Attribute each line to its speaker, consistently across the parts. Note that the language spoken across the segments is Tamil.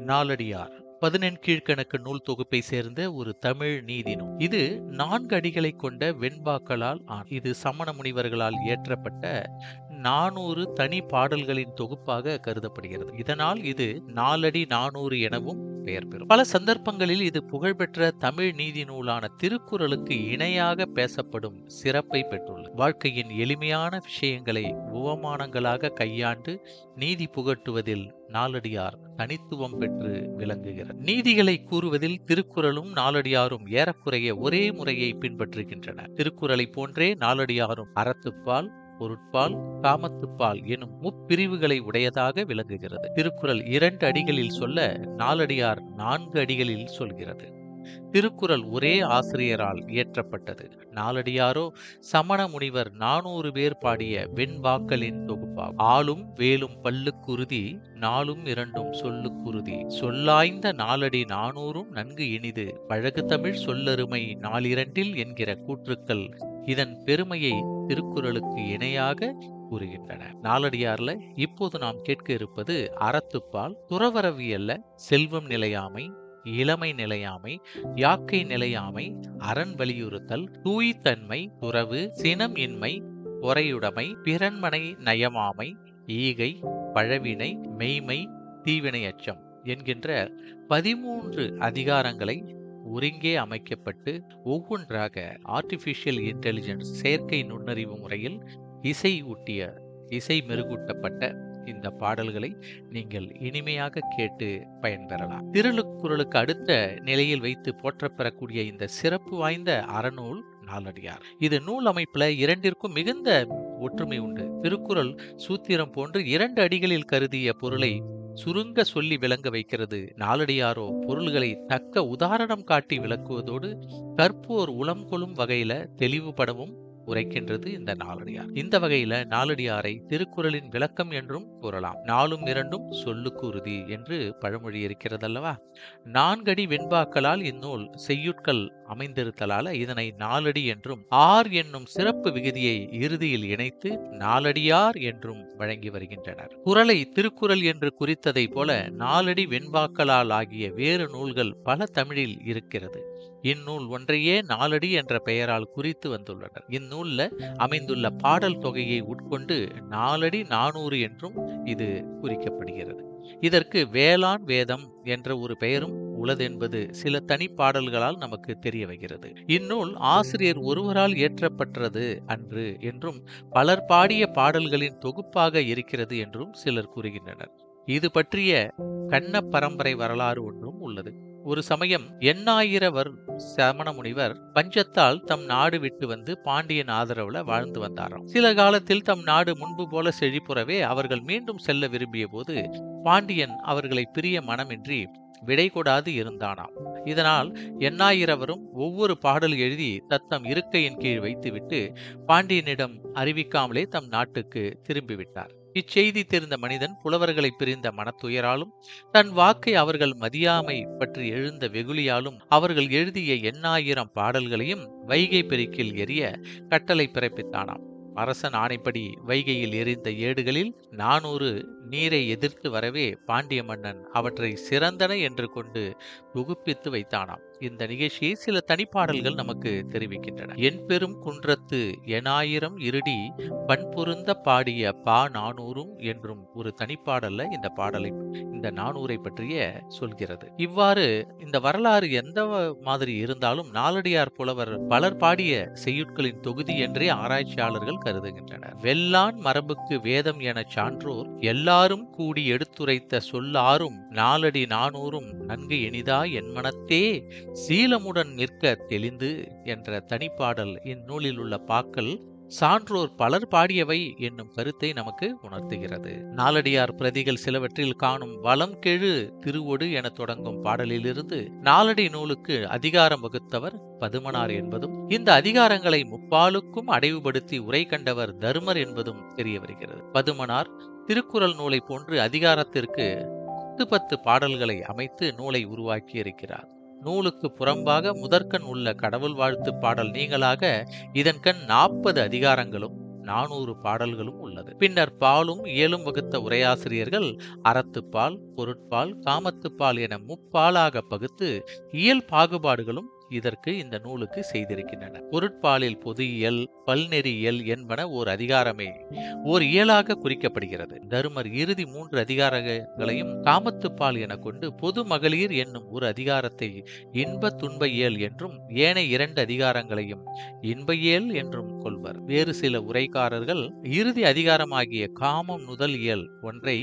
Speaker 1: நாலடியார் 14 கீழ்க்கணக்கு நூல் தொகுப்பை சேர்ந்த ஒரு தமிழ் நீதி நூல். இது 4 அடிகளை கொண்ட வெண்பாக்களால் இது சமண முனிவர்களால் இயற்றப்பட்ட 400 தனி பாடல்களின் தொகுப்பாக கருதப்படுகிறது. இதனால் இது நாலடி 400 எனவும் பெயர் பெறும். பல சந்தர்ப்பங்களில் இது புகழ்பெற்ற தமிழ் நீதி நூலான திருக்குறளுக்கு இணையாக பேசப்படும் சிறப்பை பெற்றுள்ளது. வாழ்க்கையின் எளிமையான விஷயங்களை உவமானங்களாக கையாண்டு நீதி புகட்டுவதில் நாலடியார் தனித்துவம் பெற்று விளங்குகிறது. நீதிகளை கூறுவதில் திருக்குறளும் நாலடியாரும் ஏறக்குறைய ஒரே முறையை பின்பற்றுகின்றன. திருக்குறளை போன்றே நாலடியாரும் அறத்துப்பால், பொருட்பால், காமத்துப்பால் எனும் முப்பிரிவுகளை உடையதாக விளங்குகிறது. திருக்குறள் 2 அடிகளில் சொல்ல, நாலடியார் 4 அடிகளில் சொல்கிறது. திருக்குறள் ஒரே ஆசிரியரால் இயற்றப்பட்டது. நாலடியாரோ சமண முனிவர் 400 பேர் பாடிய வெண்பாக்களின் தொகுப்பாகும். ஆளும் வேலும் பல்லுக்குறுதி, நாலும் இரண்டும் சொல்லுக்குறுதி, சொல்லாய்ந்த நாலடி 400 நன்கு இனிது, பழகு தமிழ் சொல்லருமை நாலிரண்டில் என்கிற கூற்றுக்கள் இதன் பெருமையை திருக்குறளுக்கு இணையாக கூறுகின்றன. நாலடியார்ல இப்போது நாம் கேட்க இருப்பது அறத்துப்பால். துறவறவியல்ல செல்வம் நிலையாமை, இளமை நிலையாமை, யாக்கை நிலையாமை, அரண் வலியுறுத்தல், தூய்த்தன்மை, துறவு, சினம் இன்மை, பொறையுடைமை, பிறன்மனை நயமாமை, ஈகை, பழவினை, மெய்மை, தீவினை அச்சம் என்கின்ற 13 அதிகாரங்களை ஒருங்கே அமைக்கப்பட்டு ஒவ்வொன்றாக ஆர்டிபிஷியல் இன்டெலிஜென்ஸ் செயற்கை நுண்ணறிவு முறையில் இசை மெருகூட்டப்பட்ட இந்த பாடல்களை நீங்கள் இனிமையாக கேட்டு பயன்பெறலாம். திருக்குறளுக்கு அடுத்த நிலையில் வைத்து போற்றப்பெறக்கூடிய இந்த சிறப்பு வாய்ந்த அறநூல் நாலடியார். இது நூல் அமைப்புல இரண்டிற்கும் மிகுந்த ஒற்றுமை உண்டு. திருக்குறள் சூத்திரம் போன்று 2 அடிகளில் கருதிய பொருளை சுருங்க சொல்லி விளங்க வைக்கிறது. நாலடியாரோ பொருள்களை தக்க உதாரணம் காட்டி விளக்குவதோடு கற்போர் உளம் கொள்ளும் வகையில தெளிவுபடவும் உரைக்கின்றது இந்த நாலடியார். இந்த வகையில நாலடியாரை திருக்குறளின் விளக்கம் என்றும் கூறலாம். 4ம் 2ம் சொல்லுக்கு உறுதி என்று பழமொழி இருக்கிறதல்லவா? 4 அடி வெண்பாக்களால் இந்நூல் செய்யுட்கள் அமைந்திருத்தலால இதனை நாலடி என்றும், ஆர் என்னும் சிறப்பு விகுதியை இறுதியில் இணைத்து நாலடியார் என்றும் வழங்கி வருகின்றனர். குறளை திருக்குறள் என்று குறித்ததை போல 4 அடி வெண்பாக்களால் ஆகிய வேறு நூல்கள் பல தமிழில் இருக்கிறது. இந்நூல் ஒன்றையே 4 அடி என்ற பெயரால் குறித்து வந்துள்ளனர். இந்நூல்ல அமைந்துள்ள பாடல் தொகையை உட்கொண்டு 4 அடி 400 என்றும் இது குறிக்கப்படுகிறது. இதற்கு வேளாண் வேதம் என்ற ஒரு பெயரும் உள்ளதென்பது சில தனிப்பாடல்களால் நமக்கு தெரிய வருகிறது. இந்நூல் ஆசிரியர் ஒருவரால் இயற்றப்பட்டது அன்று என்றும், பலர் பாடிய பாடல்களின் தொகுப்பாக இருக்கிறது என்றும் சிலர் கூறுகின்றனர். இது பற்றிய கண்ண பரம்பரை வரலாறு ஒன்றும் உள்ளது. ஒரு சமயம் எண்ணாயிரவர் சமண முனிவர் பஞ்சத்தால் தம் நாடு விட்டு வந்து பாண்டியன் ஆதரவுல வாழ்ந்து வந்தாராம். சில காலத்தில் தம் நாடு முன்பு போல செழிப்புறவே அவர்கள் மீண்டும் செல்ல விரும்பிய போது பாண்டியன் அவர்களை பிரிய மனமின்றி விடை கொடாது இருந்தானாம். இதனால் எண்ணாயிரவரும் ஒவ்வொரு பாடல் எழுதி தத்தம் இருக்கையின் கீழ் வைத்துவிட்டு பாண்டியனிடம் அறிவிக்காமலே தம் நாட்டுக்கு திரும்பிவிட்டார். இச்செய்தி தெரிந்த மனிதன் புலவர்களை பிரிந்த மனத்துயராலும் தன் வாக்கை அவர்கள் மதியாமை பற்றி எழுந்த வெகுளியாலும் அவர்கள் எழுதிய 8000 பாடல்களையும் வைகை பெருக்கில் எரிய கட்டளை பிறப்பித்தானாம். அரசன் ஆணைப்படி வைகையில் எரிந்த ஏடுகளில் 400 நீரை எதிர்த்து வரவே பாண்டிய மன்னன் அவற்றை சிறந்தன என்று கொண்டு தொகுப்பித்து வைத்தானாம். இந்த நிகழ்ச்சியை சில தனிப்பாடல்கள் நமக்கு தெரிவிக்கின்றன. என் பெரும் குன்றத்து எனாயிரம் இருடி பண்பொருந்த பாடிய பா 400 என்றும் ஒரு தனிப்பாடல்ல இந்த 400 பற்றிய சொல்கிறது. இவ்வாறு இந்த வரலாறு எந்த மாதிரி இருந்தாலும் நாலடியார் புலவர் பலர் பாடிய செய்யுட்களின் தொகுதி என்றே ஆராய்ச்சியாளர்கள் கருதுகின்றனர். வெள்ளான் மரபுக்கு வேதம் என சான்றோர் எல்லாரும் கூடி எடுத்துரைத்த சொல்லாரும் 4 அடி 400 நன்கு இனிதா என் மனத்தே சீலமுடன் நிற்க தெளிந்து என்ற தனிப்பாடல் இந்நூலில் உள்ள பாக்கள் சான்றோர் பலர் பாடியவை என்னும் கருத்தை நமக்கு உணர்த்துகிறது. நாலடியார் பிரதிகள் சிலவற்றில் காணும் வளம் கெழு திருவொடு என தொடங்கும் பாடலிலிருந்து 4 அடி நூலுக்கு அதிகாரம் வகுத்தவர் பதுமனார் என்பதும், இந்த அதிகாரங்களை முப்பாலுக்கும் அடைவுபடுத்தி உரை கண்டவர் தருமர் என்பதும் தெரிய வருகிறது. பதுமனார் திருக்குறள் நூலை போன்று அதிகாரத்திற்கு 10 பாடல்களை அமைத்து நூலை உருவாக்கி இருக்கிறார். நூலுக்கு புறம்பாக முதற்கண் உள்ள கடவுள் வாழ்த்து பாடல் நீங்களாக இதன்கண் 40 அதிகாரங்களும் 400 பாடல்களும் உள்ளது. பின்னர் பாலும் இயலும் வகுத்த உரையாசிரியர்கள் அறத்துப்பால், பொருட்பால், காமத்துப்பால் என முப்பாலாக பகுத்து இயல் பாகுபாடுகளும் இதற்கு இந்த நூலுக்கு செய்திருக்கின்றன. பொருட்பாலில் பொது இயல், பல்நெறி இயல் என்பன ஓர் அதிகாரமே ஓர் இயலாக குறிக்கப்படுகிறது. தருமர் இறுதி 3 அதிகாரங்களையும் காமத்துப்பால் என கொண்டு பொது மகளிர் என்னும் ஒரு அதிகாரத்தை இன்ப துன்ப இயல் என்றும் ஏனைய 2 அதிகாரங்களையும் இன்ப இயல் என்றும் கொள்வர். வேறு சில உரைக்காரர்கள் இறுதி அதிகாரமாகிய காமம் நுதல் இயல் ஒன்றை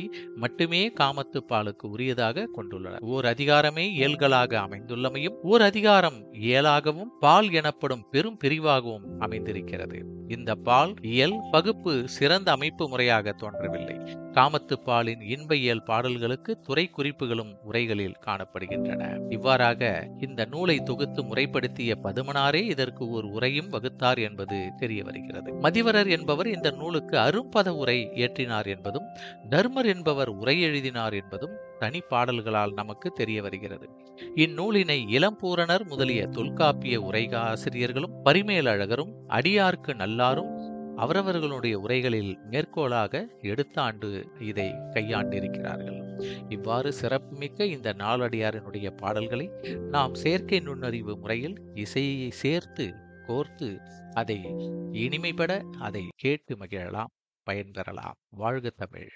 Speaker 1: மட்டுமே காமத்துப்பாலுக்கு உரியதாக கொண்டுள்ளனர். ஓர் அதிகாரமே இயல்களாக அமைந்துள்ளமையும் ஓர் அதிகாரம் இயலாகவும் பால் எனப்படும் பெரும் பிரிவாகவும் அமைந்திருக்கிறது. இந்த பால் இயல் பகுப்பு சிறந்த அமைப்பு முறையாக தோன்றவில்லை. காமத்துப்பாலின் இன்ப இயல் பாடல்களுக்கு துறை குறிப்புகளும் உரைகளில் காணப்படுகின்றன. இவ்வாறாக இந்த நூலை தொகுத்து முறைப்படுத்திய பதுமனாரே இதற்கு ஒரு உரையும் வகுத்தார் என்பது தெரிய வருகிறது. மதிவரர் என்பவர் இந்த நூலுக்கு அரும்பத உரை இயற்றினார் என்பதும் தர்மர் என்பவர் உரை எழுதினார் என்பதும் தனி பாடல்களால் நமக்கு தெரிய வருகிறது. இந்நூலினை இளம்பூரணர் முதலிய தொல்காப்பிய உரையாசிரியர்களும் பரிமேலழகரும் அடியார்க்கு நல்லாரும் அவரவர்களுடைய உரைகளில் மேற்கோளாக எடுத்தாண்டு இதை கையாண்டிருக்கிறார்கள். இவ்வாறு சிறப்புமிக்க இந்த நாலடியாரினுடைய பாடல்களை நாம் செயற்கை நுண்ணறிவு முறையில் இசையை சேர்த்து கோர்த்து அதை இனிமைப்பட அதை கேட்டு மகிழலாம், பயன்பெறலாம். வாழ்க தமிழ்!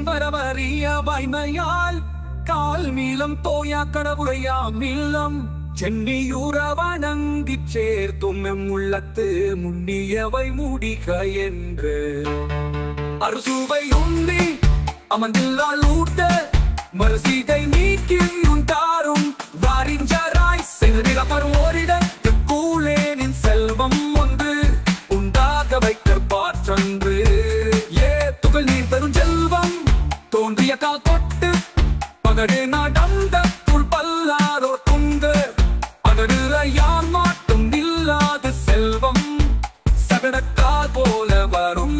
Speaker 2: வரவறிய வாய்மையால் கால் மீளம் தோயா கடவுளையாம் இல்லம் சென்னியூர வணங்கிச் சேர்த்தும் எம் உள்ளத்து முன்னியவை முடிக என்று அறுசுவை உண்டி அமர்ந்தில்லால் ஊட்ட மறுசீதை நீக்கி உண்டாரும் வாரிஞ்சராய் சென்றிடப்பரும் ஓரிடத்து கூலேனின் செல்வம் ஒன்று உண்டாக வைக்க பாற்றன்று துகள் நீர் பெரும் செல்வம் தோன்றிய கால் தொட்டு பகடு நடந்த புல் பல்லாரோர் துண்டு அகடு யார் மாட்டும் இல்லாத செல்வம் சகடக்கால் போல வரும்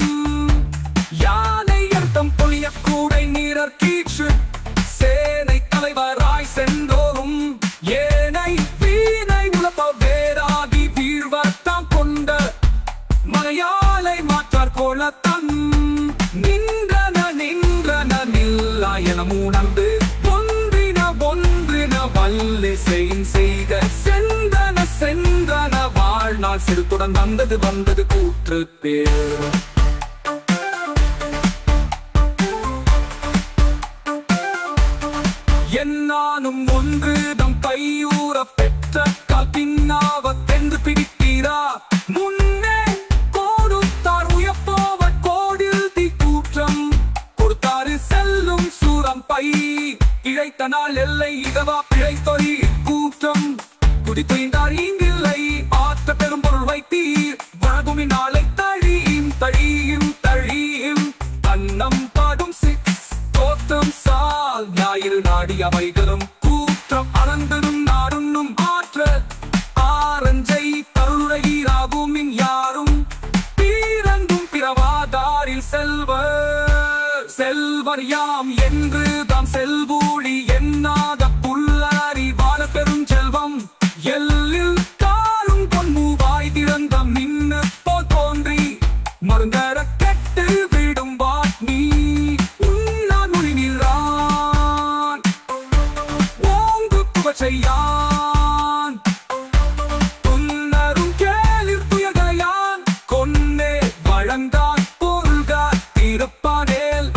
Speaker 2: யானை அர்த்தம் பொழிய கூடை நீரர் கீற்று சேனை தலைவராய் சென்றோரும் ஏனை வீணை உழப்ப வேறாகி வீழ்வர்த்தாம் கொண்ட மலையாளை மாற்றார் கோலத்தன் என உணர்ந்து ஒன்றின வல்லை செய்க சென்றன சென்றன வாழ்நாள் சிறுத்துடன் வந்தது கூற்று பேர். என்னானும் ஒன்று நம் கையூற பெற்ற கால் பின்னாவத்தென்று பிடித்தீரா முன்னே கொடுத்தார் உயப்போவர் கோடில் தீ கூற்றம் கொடுத்தாரு செல்லும் சூரம் பை இழைத்த நாள் எல்லை இதவா பிழைத்தொறி கூற்றம் குதித்துய்ந்தார் இங்கில்லை ஆற்ற பெரும்பொருள் வைத்தீர் வழகுமி நாளை தழியும் அன்னம் பாடும் தோற்றம் சால் ஞாயிறு நாடி அவைகளும் கூற்றம் அறந்தனும் நாடுன்னும் ஆற்ற ஆரஞ்சை தருளையீராகுமின் யாரும் பீரங்கும் பிறவாதாரில் செல்வர் யாம் என்று தாம் செல்வூழி எண்ணாத புல்லறி வாழ பெரும் செல்வம் எல்லில் காலும் பொன்மூவாய் திறந்தம் நின்று போல் தோன்றி மருந்தர கெட்டு விடும் வாட்னி உன்னான் மொழிநிறான் ஓங்கு புகச்செய்யான் துன்னரும் கேளிர் துயகையான் கொன்னே வழங்கான் பொருள்கார் திருப்பானேல்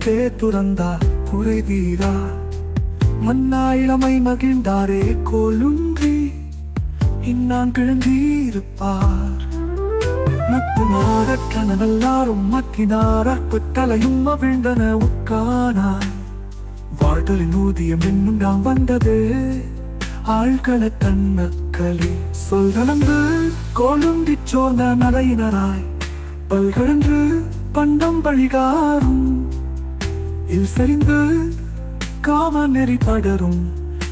Speaker 2: மனத்தே துறந்தார் உரைவீரார் மன்னா இளமை மகிழ்ந்தாரே கோலுன்றி இன்னான் கிழந்திருப்பார் நட்பு நாடற்ற நல்லாரும் மக்கினார் அற்புத்தலையும் அவிழ்ந்தன உட்கானார் வாழ்தலின் ஊதியம் என்னும் வந்தது ஆழ்கள தன்னக்களி சொல்கலந்து கோலுந்தி சோர்ந்த நடையினராய் பல்கழன்று பண்டம் வழிகாரும் இல் சரிந்து காம நெறி படரும்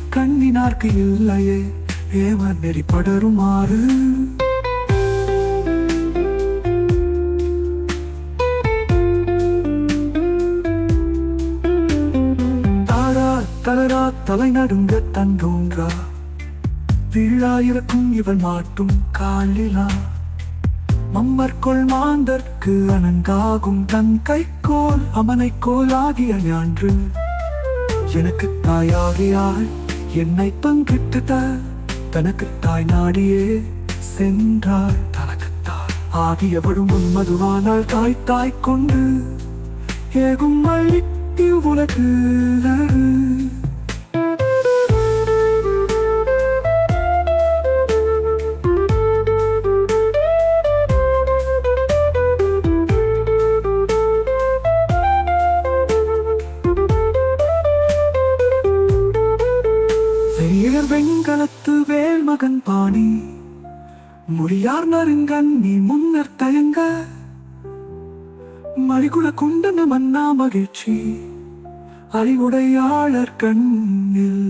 Speaker 2: கண்ணினார்க்கு இல்லையே ஏம நெறி படருமாறு தளரா தலை நடுங்க தந்தோன்றா வீழாயிருக்கும் இவள் மாட்டும் காலிலா மம்மற்கொள் மாந்தற்கு அனங்காகும் தன் கைக்கோல் அமனைக்கோல் ஆகிய ஞான்று எனக்கு தாயாகியாள் என்னை பங்கிட்டு தனக்கு தாய் நாடியே சென்றாள் தனக்கு தாய் ஆகியவளும் உன்மதுவானால் தாய் தாய் கொண்டு ஏகும் அழித்தி உலகு வெண்கலத்து வேல் மகன் பாணி முடியார் நறுங்கன் நீ முன்னர் தயங்க மணிகுல குண்டன மன்னா மகிழ்ச்சி அறிவுடையாளர் கண்ணில்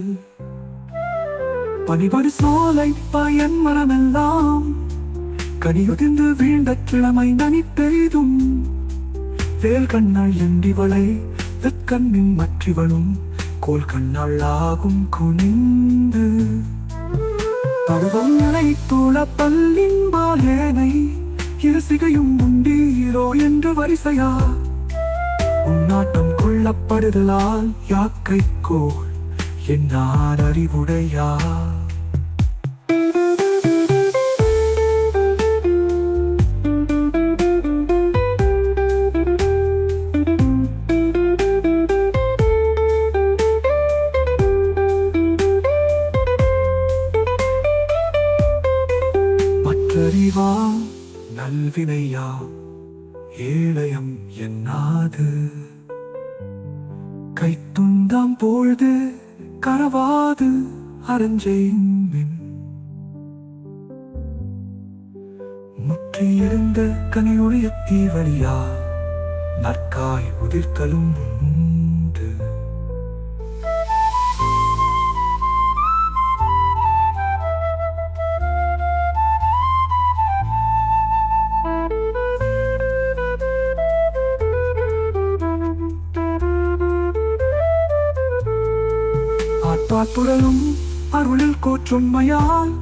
Speaker 2: பனிபடு சோலை பயன் மனமெல்லாம் கனியுதிர்ந்து வீழ்ந்த கிழமை நனி பெரிதும் வேல் கண்ணாள் எண்டிவளை வெற்கண்ணின் மற்றிவளும் கோல் கண்ணாள் ஆகும் குனிந்து பருவம் நினைத்துள பல்லின் பாலேனை இருசிகையும் உண்டீரோ என்று வரிசையா உன்னாட்டம் கொள்ளப்படுதலால் யாக்கை கோல் என்னார் அறிவுடையா அறிவா நல்வினையா ஏழையம் என்னாது கைத்துண்டாம் பொழுது கரவாது அரஞ்செய்மின் முற்றியிருந்த கனியுடைய தீவழியா நற்காய் உதிர்த்தலும் உண்டு பாத்துடலும் அருளில் கோற்றுமையால்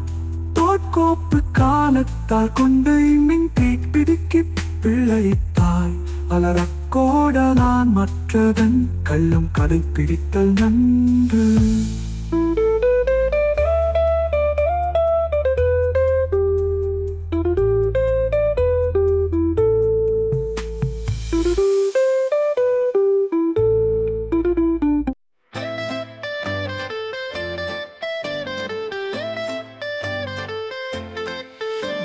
Speaker 2: தோற்கோப்பு காலத்தால் கொண்டு மின் பிடிக்கி பிள்ளைத்தாய் அலரக்கோடலான் மற்றதன் கள்ளம் கடை பிடித்தல் நன்று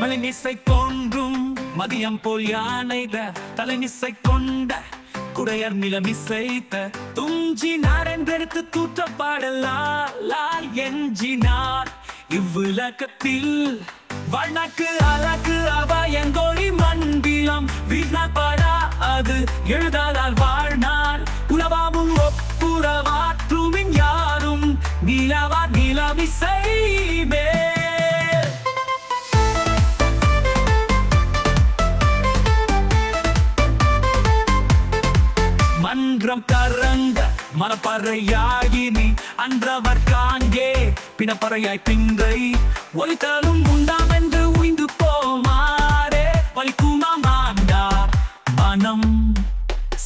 Speaker 3: மலைநிசை தோன்றும் மதியம் போல் யானைத தலைநிசை கொண்ட குடையர் நிலமிசைத்த துஞ்சினார் என்றெடுத்து தூற்றப்பாடலால் எஞ்சினார் இவ்வுலகத்தில் வாழ்நாக்கு அழகு அவ எங்கோழி மண்பிலம் வீணாப்படா அது எழுதாதால் வாழ்நாள் உலவாமும் ஒப்புரவாற்றுமின் யாரும் நிலவா நிலமிசைமே மன்றம் கரங்க மனப்பறையாயினி அன்றவர் காங்கே பிணப்பறையாய் பிங்கை ஒலித்தலும் உண்டாம் என்று உய்ந்து போமாறே வலிக்குமா மாண்டார் மனம்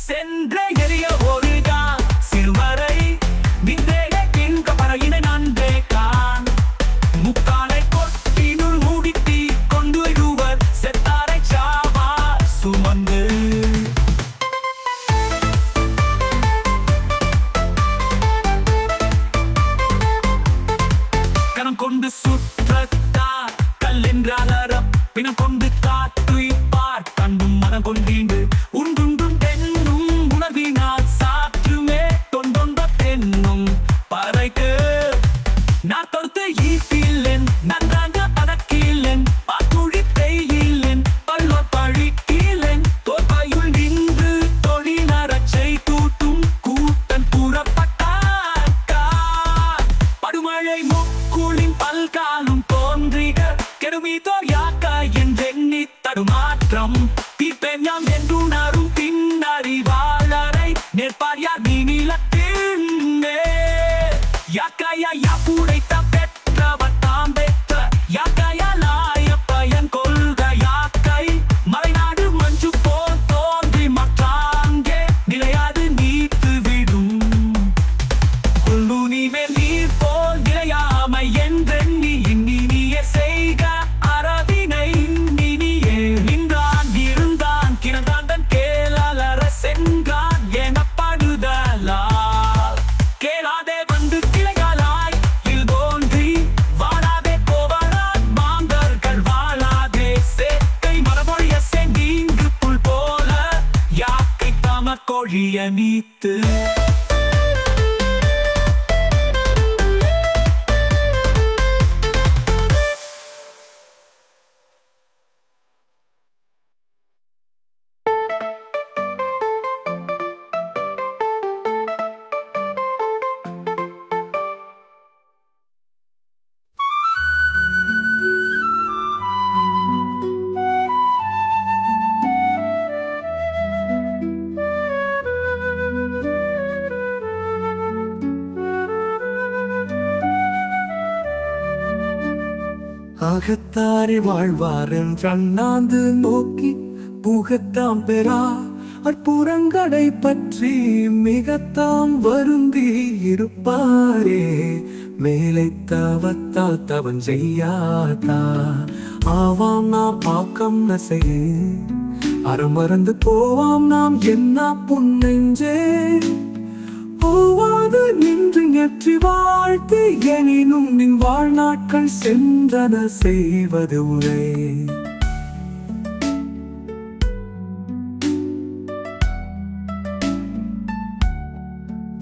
Speaker 3: சென்ற எரிய ஒருகா சிறுவரை நின்றேக கிண்க பறையினை நன்றே கான் முக்காலை கொட்டினுள் முடித்தி கொண்டு இருவர் செத்தாரை சாவா சுமந்து மொழிய நீத்து
Speaker 2: அகத்தாரி வாழ்வாரன் அண்ணாந்து நோக்கி புகத்தாம் பெறா அற்புறங்களை பற்றி மிகத்தாம் வருந்தி இருப்பாரே மேலை தவத்தால் தவன் செய்யாதா ஆவாம் நாம் பாக்கம் நசையே அறமறந்து போவாம் நாம் என்ன புன்னெஞ்சே போவாது நின்று எற்றி வாழ்த்து எனினும் நின் வாழ்நாட்கள் சென்றன செய்வது உரை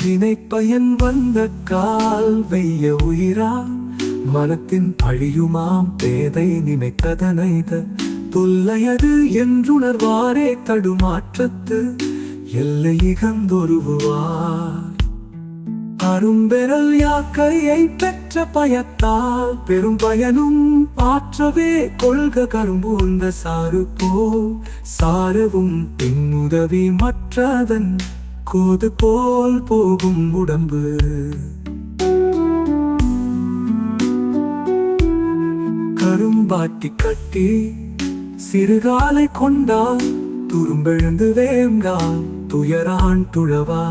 Speaker 2: வினைப்பயன் வந்த கால் வெய்ய உயிரா மனத்தின் பழியுமாம் பேதை நினைத்ததனைத தொல்லையது என்றுணர்வாரே தடுமாற்றத்து எல்லை இகந்தொருவார் அரும்பெறல் யாக்கையை பெற்ற பயத்தால் பெரும் பயனும் ஆற்றவே கொள்க கரும்பு உந்த சாறு போ சாரவும் பின்னுதவி மற்றதன் கோது போல் போகும் உடம்பு கரும்பாட்டி கட்டி சிறுகாலை கொண்டால் துரும்பெழுந்து வேங்கால் துயரான் துழவா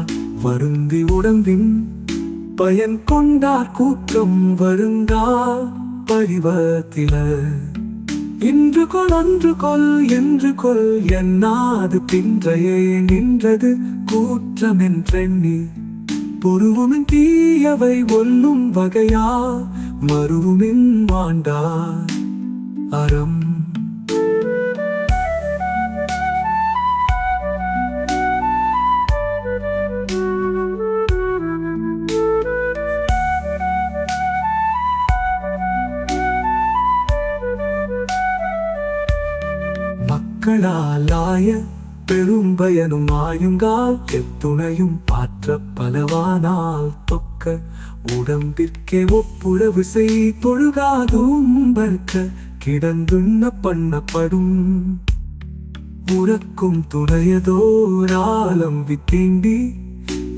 Speaker 2: வருந்தி உடம்பின் பயன் கொண்டார் கூற்றம் வருங்கா பரிவத்தில இன்று கொள் அன்று கொள் என்று கொள் என்னாது பின்றையே நின்றது கூற்றம் என்றெண்ணி பொருவுமின் தீயவை ஒல்லும் வகையா மருவுமின் மாண்டார் அறம் மக்களாலாய பெரும் பயனும் ஆயுங்கால் எத்துணையும் பாற்ற பலவானால் தொக்க உடம்பிற்கே ஒப்புரவு செய் தொழுகாதும் பற்க கிடந்துண்ண பண்ணப்படும் உறக்கும் துணையதோராலம் வித்தீண்டி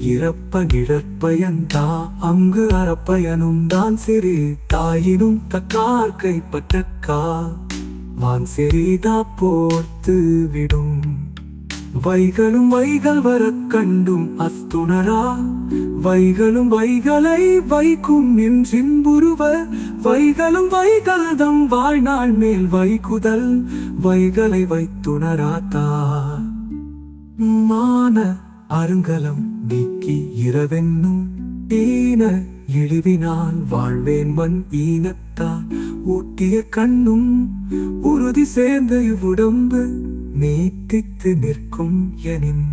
Speaker 2: இறப்ப நிழற்பயன்தா அங்கு அறப்பயனும் தான் சிறு தாயினும் தக்கார் கைப்பற்றக்கா வான் செறிதா போர்த்து விடும் வைகளும் வைகள் வர கண்டும் அஸ்துணரா வைகளும் வைகளை வைக்கும் நின்றின்புருவ வைகளும் வைகள்தம் வாழ்நாள் மேல் வைகுதல் வைகளை வைத்துணராத்தா மான அருங்கலம் நீக்கி இரவென்னும் ஈன இழிவினான் வாழ்வேன் மண் ஈனத்தா ஊட்டிய கண்ணும் உறுதி சேர்ந்த இவ்வுடம்பு நீட்டித்து நிற்கும் எனின்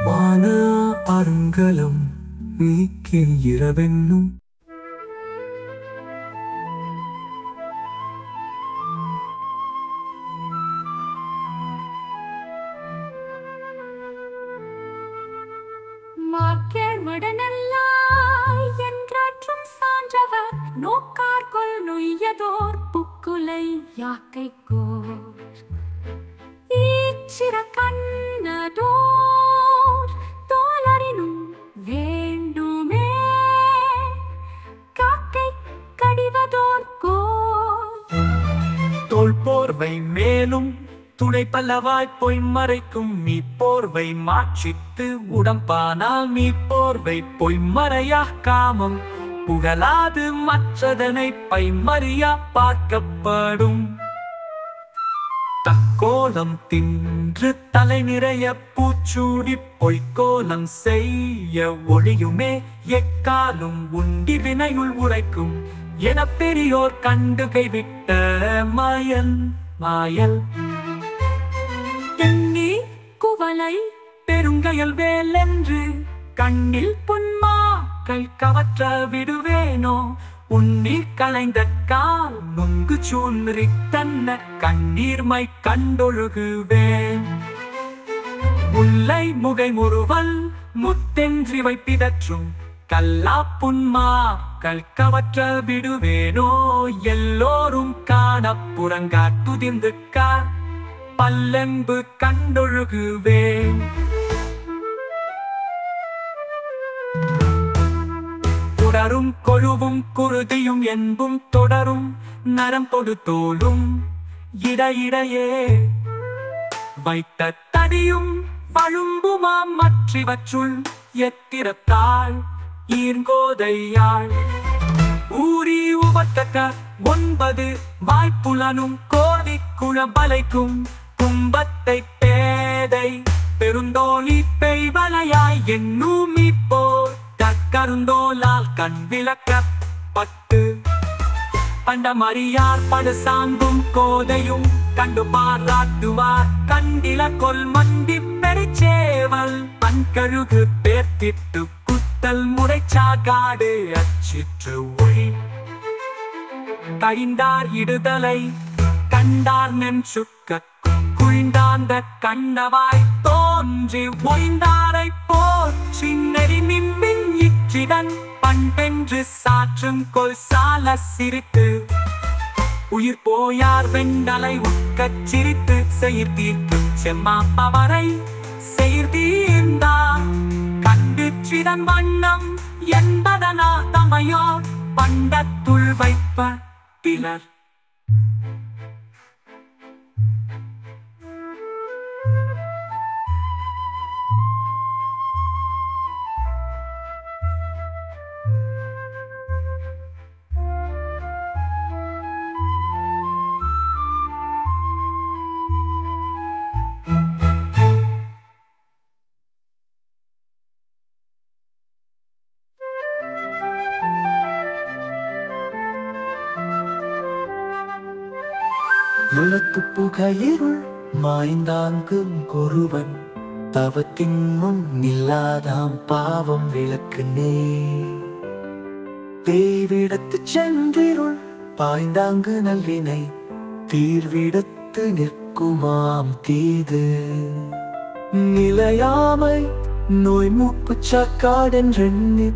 Speaker 2: மான அருங்கலம் நீக்கி இரவென்னும்
Speaker 4: மாக்கேழ்மடனல்லாய் என்றாற்றும் சான்றவர் நோக்கார்கொள் நொய்யதோர் புக்குலை யாக்கைக்கோ ஈச்சிர கண்ணதோர் தோலறினும் வேண்டுமே காக்கை கடிவதோர் கோல்
Speaker 3: தோல் போர்வை மேலும் துணை பல்லவாய் பொய் மறைக்கும் மீ போர்வை மாற்றித்து உடம்பானால் மீ போர்வை பொய் மறையா காமம் புகழாது மற்றதனை பைமறியா பார்க்கப்படும் தக்கோலம் தின்று தலை நிறைய பூச்சூடி பொய்க்கோலம் செய்ய ஒளியுமே எக்காலும் உண்டி வினையுள் உரைக்கும் என பெரியோர் கண்டு கைவிட்ட மாயல் எண்ணி
Speaker 4: குவளை
Speaker 3: பெருங்கயல் வேலென்று கண்ணில் பொன்மாக்கள் கவற்ற விடுவேனோ உன்னீர் களைந்த கால் நுங்கு சூழ்நிறை தன்ன கண்ணீர்மை கண்டொழுகுவேன் முல்லை முகை முறுவல் முத்தென்றிவை பிதற்றும் கல்லா புன்மாக்கள் கவற்ற விடுவேனோ எல்லோரும் காண புறங்காட்டுதிர்ந்து பல்லென்பு கண்டொழுகுவேன் தொடரும் கொழுவும் குருதியும் என்பும் தொடரும் நரம் தொடு தோலும் இடையிடையே வைத்த தடியும் வழும்புமாம் மற்றிவற்றுள் எத்திரத்தாள் ஈர்கோதையாள் ஊரி உபத்தக்க 9 வாய்ப்புலனும் கோதி குழபலைக்கும் கும்பத்தை பேதை பெருந்தோழி பெய்வலையாய் என்னுமி போர் கருந்தோலால் கண் விளக்கப்பட்டு பண்டமறியார் படு சாங்கும் கோதையும் கண்டு பாராட்டுவார் கண்டில கொல் மண்டி பெருச்சேவல் பண்கழுகு பேர்த்திட்டு குத்தல் முறைச்சாகாடு அச்சிற்று ஒளி கைந்தார் இடுதலை கண்டார் நெஞ்சுக்க குழிந்தாந்த கண்ணவாய் தோன்றி ஒய்ந்தாரை போர் சின்னறி நிம்பின் இச்சிடன் பண்பென்று சாற்றும் கொல் சால சிரித்து உயிர் போயார் வெண்டலை உட்கச் சிரித்து செயற்தீர்க்கும் செம்மாப்பவரை செயற்தீர்ந்தார் கண்டு சிதன் வண்ணம் என்பதனா தமையோ பண்டத்துள் வைப்ப பிலர்
Speaker 2: விளக்கு புகையிருள் மாய்ந்தாங்கும் கொருவன் தவத்தின் முன் நில்லாதாம் பாவம் விளக்கு நே தேவிடத்து சென்றிருள் பாய்ந்தாங்கு நல்வினை தீர்விடத்து நிற்குமாம் தீது நிலையாமை நோய் மூப்பு சக்காடென்றெண்ணி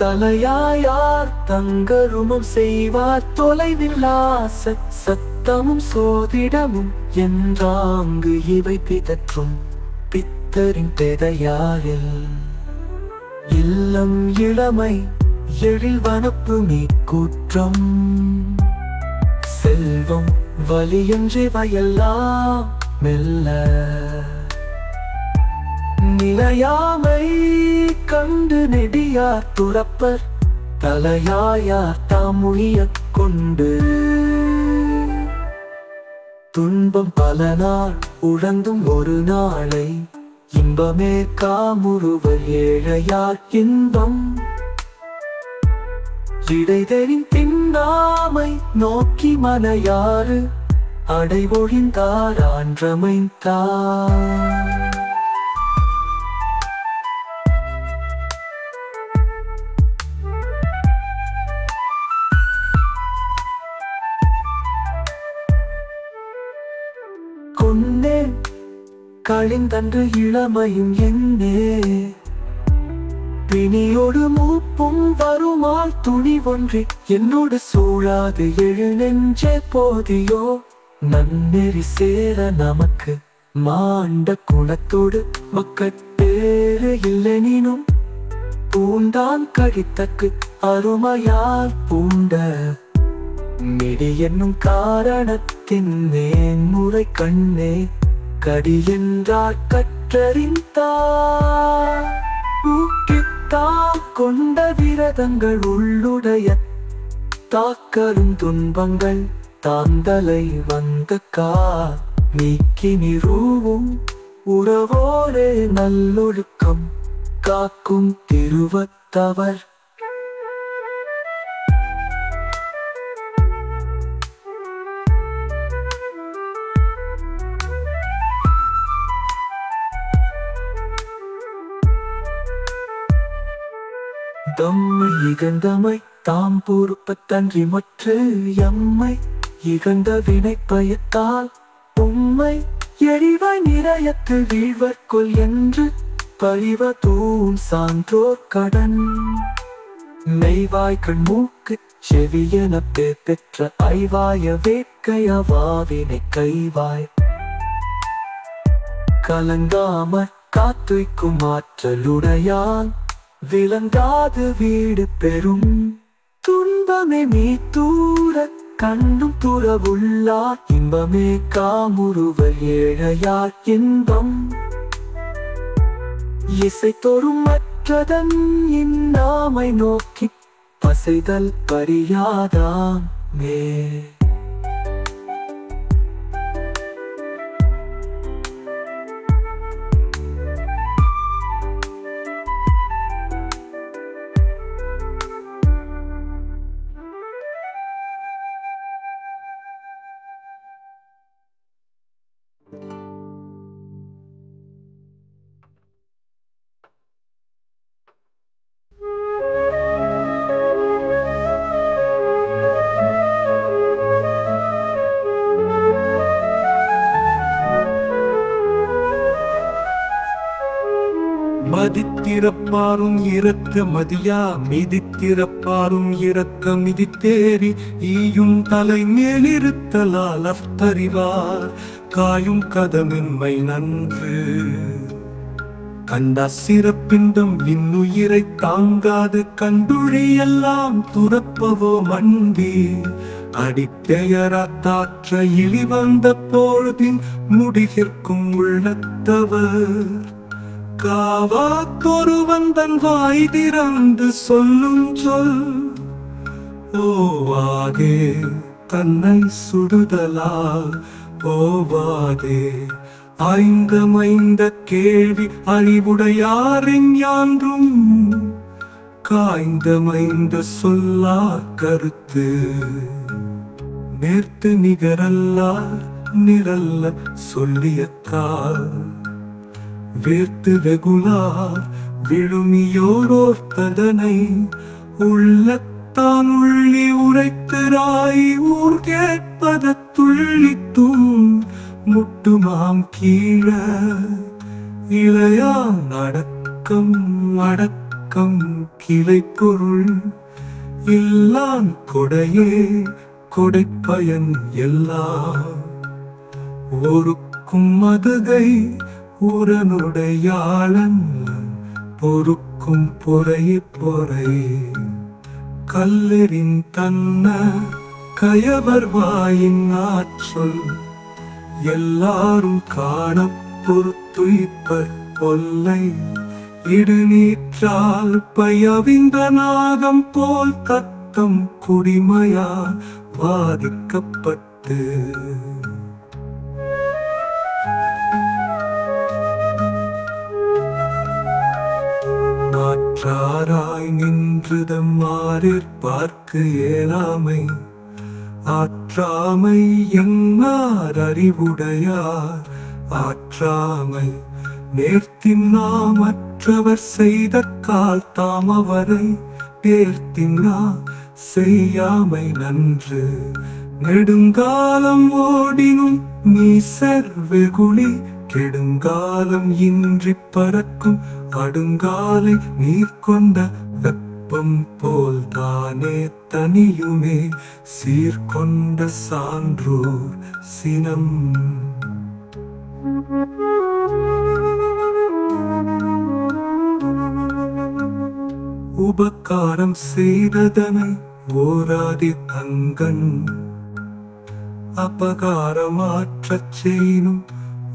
Speaker 2: தலையாயார் தங்கருமம் செய்வார் தொலைவில்லா சத்தமும் சோதிடமும் என்றாங்கு இவை பிதற்றும் பித்தரின் பெதையாரில் இல்லம் இளமை எழில் வனப்பு மீ கூற்றம் செல்வம் வலியன்றி வயல்லாம் மெல்ல நிலையாமை கண்டு நெடியார் துறப்பர் தலையாயார் தாமுழிய கொண்டு துன்பம் பல நாள் உழந்தும் ஒரு நாளை இன்பமே காமுறுவர் ஏழையார் இன்பம் இடைதெறின் தின்னாமை நோக்கி மனையாறு அடைவொழிந்தார் ஆன்றமைந்தார் கொன்னேன் கழிந்தன்று இளமையும் என்னே பிணியோடு மூப்பும் வருமால் துணி ஒன்றி என்னோடு சூழாது எழு நெஞ்சே போதியோ நன்னெறி சேர நமக்கு மாண்ட குணத்தோடு மக்கட்பேறு இல்லெனினும் பூந்தான் கழித்தக்கு அருமையால் பூண்ட மிடி என்னும் காரணத்தின் மேன்முறை கண்ணே கடி என்றார் கற்றறிந்தார் ஊக்கித்தா கொண்ட விரதங்கள் உள்ளுடைய தாக்கரும் துன்பங்கள் தாந்தலை வந்த நீக்கி நிறுவும் உறவோரே நல்லொழுக்கம் காக்கும் திருவத்தவர் தம்மை இகழ்ந்தமை தாம் பொறுப்பத்தன்றி மற்ற எம்மை இகழ்ந்த வினை பயத்தால் உம்மை எழிவாய் நிறையத்து வீழ்வர்கொள் என்று பழிவ தூம் சான்றோர் கடன் மெய்வாய்கள் மூக்கு செவியென பெற்ற ஐவாய வேட்கையவாவினை கைவாய் கலங்காமற் காத்துய்க்கும் ஆற்றலுடையான் விளங்காது வீடு பெறும் துன்பமே மீ தூர கண்டும் துறவுள்ளா இன்பமே காமுறுவல் ஏழையார் இன்பம் இசை தொறும் மற்றதன் இன்னாமை நோக்கி பசைதல் பரியாதாம் மே
Speaker 5: மதித்திறப்பாரும் இரக்க மதியா மிதித்திறப்பாரும் இரக்க மிதித்தேறி ஈயும் தலை மேலிருத்தலால் அஃதறிவார் காயும் கதமின்மை நன்று கண்ட சிறப்பிண்டும் இன்னுயிரை தாங்காது கண்டுழி எல்லாம் துறப்பவோ மண்டி அடிப்பெயராத்தாற்ற இழிவந்த பொழுதின் முடிகிற்கும் உள்ளத்தவர் காவாத்தொருவன் தன் வாய் திறந்து சொல்லும் சொல் ஓவாதே தன்னை சுடுதலால் ஓவாதே ஐந்தமைந்த கேள்வி அறிவுடையாரின் யான்றும் காய்ந்தமைந்த சொல்லா கருத்து நேர்த்து நிகரல்லார் நிரல்ல சொல்லியக்கால் வேர்த்து வெகுளார் விழுமியோரோர்த்ததனை உள்ளத்தான் உள்ளி உரைத்தராய் ஊர் கேட்பத துள்ளித்தூம் முட்டுமாம் கீழ இளையான் அடக்கம் அடக்கம் கிளை பொருள் இல்லான் கொடையே கொடைப்பயன் எல்லாம் ஒருக்கும் மதுகை உரனுடையாளன் பொறுக்கும் பொறை பொறை கல்லெறின் தன்ன கயவர் வாயின் ஆற்றல் எல்லாரும் காண பொறுத்துய்ப்பர் கொல்லை இடுநீற்றால் பயவிந்த நாகம் போல் தத்தம் குடிமையா வாதிக்கப்பட்டு மாற்றாராய் நின்றுதம் மாறிற்பார்க்கு ஏலாமை ஆற்றாமை என்னார் அறிவுடையார் ஆற்றாமை நேர்த்தின்னா மற்றவர் செய்த கால் தாம் அவரை தேர்த்தின்னா செய்யாமை நன்று நெடுங்காலம் ஓடினும் நீ வெகுளி கெடுங்காலம் இன்றி பறக்கும் அடுங்காலை நீர் கொண்ட வெப்பம் போல் தானே தனியுமே சீர்கொண்ட சான்றோர் சினம் உபகாரம் செய்ததனை ஓராதி தங்கன் அபகாரமாற்றச் செய்யும்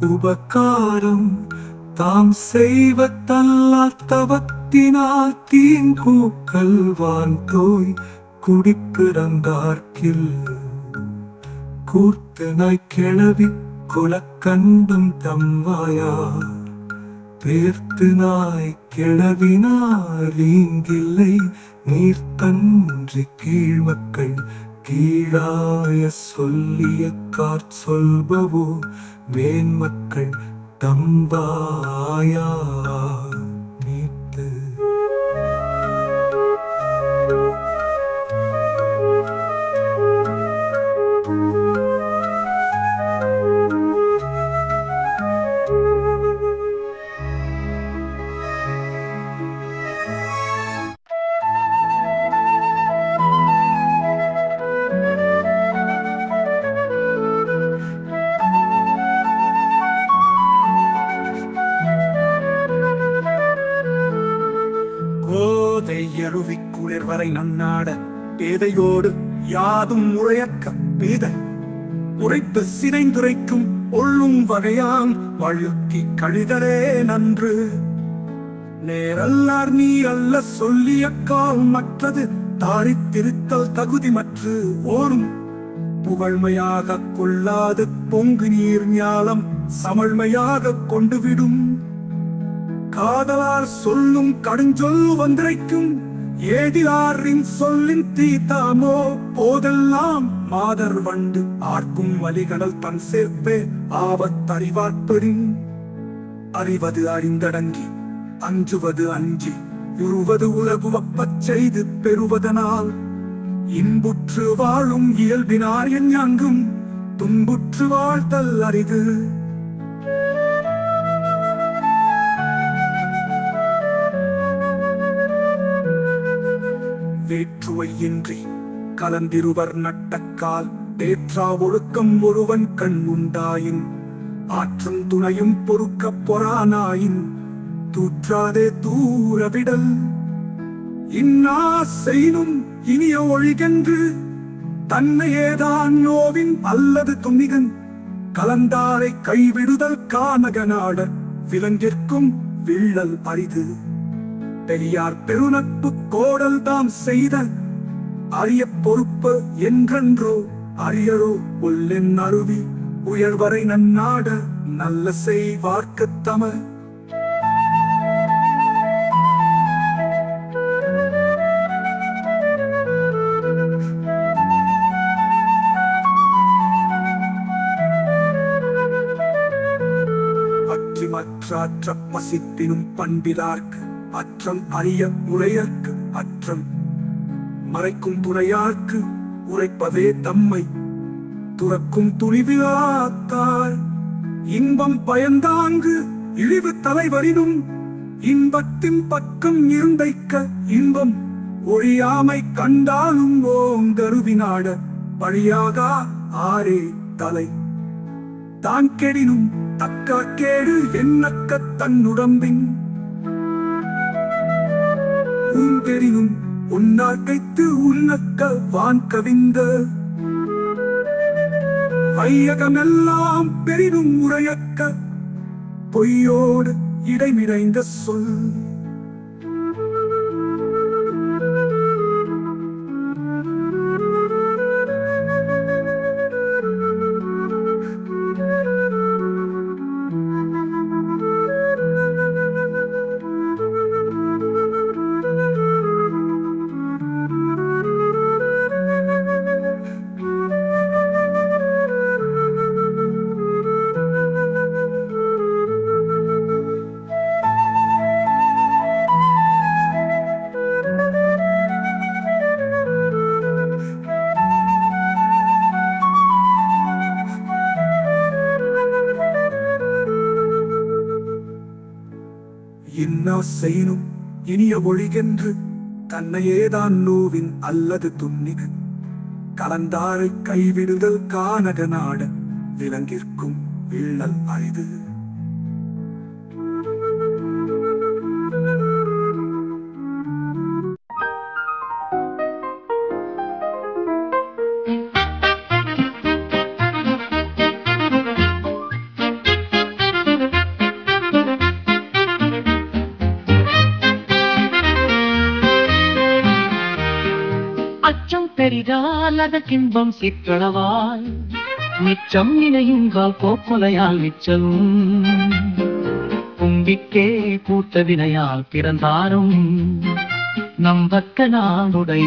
Speaker 5: உபகாரம் தாம் செய்வதல்லாத்தவத்தினால் தீங்கூக்கல் வான்தோய் குடிப்பிறந்தார்க்கில் கூர்த்து நாய் கிளவி குலக்கண்டும் தம்வாயார் பேர்த்து நாய் கிளவினார் இங்கில்லை நீர்த்தன்றி கீழ்மக்கள் கீழாய சொல்லிய சொல்பவோ மேன்மக்கள் தம்வாயார் நீத்து
Speaker 3: எருவிக்குளிர் வரை நன்னாட பேதையோடு யாதும் உரையக்க பேதை உரைத்து சிதைந்துரைக்கும் ஒள்ளும் வகையான் வழுக்கி கழிதலே நன்று நேரல்லார் நீ அல்ல சொல்லியக்கால் மற்றது தாழித்திருத்தல் தகுதி மற்று ஓரும் புகழ்மையாக கொள்ளாது பொங்கு நீர் ஞாலம் சமழ்மையாக கொண்டுவிடும் காதலார் சொல்லும் கடுஞ்சொல் வந்திரைக்கும் ஏதிலாரின் சொல்லின் தீதாமோ போதெல்லாம் மாதர் வண்டு ஆர்க்கும் வலிகடல் தன் சேர்ப்பே ஆபத்தறிவார்ப்படின் அறிவது அறிந்தடங்கி அஞ்சுவது அஞ்சி உருவது உலகு வப்பச் செய்து பெறுவதனால் இன்புற்று வாழும் இயல்பினார் என் அங்கும் துன்புற்று வாழ்த்தல் அரிது வேற்றுவையின்றி கலந்திருவர் நட்டக்கால் தேற்றா ஒழுக்கம் ஒருவன் கண் உண்டாயின் ஆற்றும் துணையும் பொறுக்க பொறானாயின் தூற்றாதே தூரவிடல் இன்னா செய்னும் இனிய ஒழிகென்று தன்னையேதான் நோவின் அல்லது துணிகன் கலந்தாரை கைவிடுதல் கானகநாட விலங்கிற்கும் விள்ளல் அரிது பெரியார் பெருநட்பு கோடல் தாம் செய்த அரிய பொறுப்பு என்றென்றோ அரியரோ உள்ளென் அருவி உயர்வரை நன்னாட நல்ல செய்வார்க்கத் தம அற்றிமற்றாற்ற பசித்தினும் பண்பிலார்க்கு அற்றம் அறிய உரையற்கு அற்றம் மறைக்கும் துணையார்க்கு உரைப்பதே தம்மை துறக்கும் துணிவிலாத்தார் இன்பம் பயந்தாங்கு இழிவு தலைவரினும் இன்பத்தின் பக்கம் இருந்தைக்க இன்பம் ஒழியாமை கண்டாலும் ஓங்கருவினாட பழியாகா ஆரே தலை தான் கெடினும் தக்க கேடு என்னக்க தன்னுடம்பின் உண்டெறினும் உன்னார் கைத்து உன்னக்க வான் கவிந்த வையகமெல்லாம் பெரினும் உரையக்க பொய்யோடு இடைமிடைந்த சொல் இன்னா செய்னும் இனிய ஒழிகென்று தன்னையேதான் நோவின் அல்லது துன்னிக கலந்தாரை கைவிடுதல் கானக நாட விலங்கிற்கும் விள்ளல் அரிது
Speaker 5: பெரிதால் அதற்கின்பம் சிற்றளவால் மிச்சம் இணையுங்கால் கோப்பலையால் மிச்சலும் கும்பிக்கே கூட்ட வினையால் பிறந்தாரும் நம்பக்க நாடுடை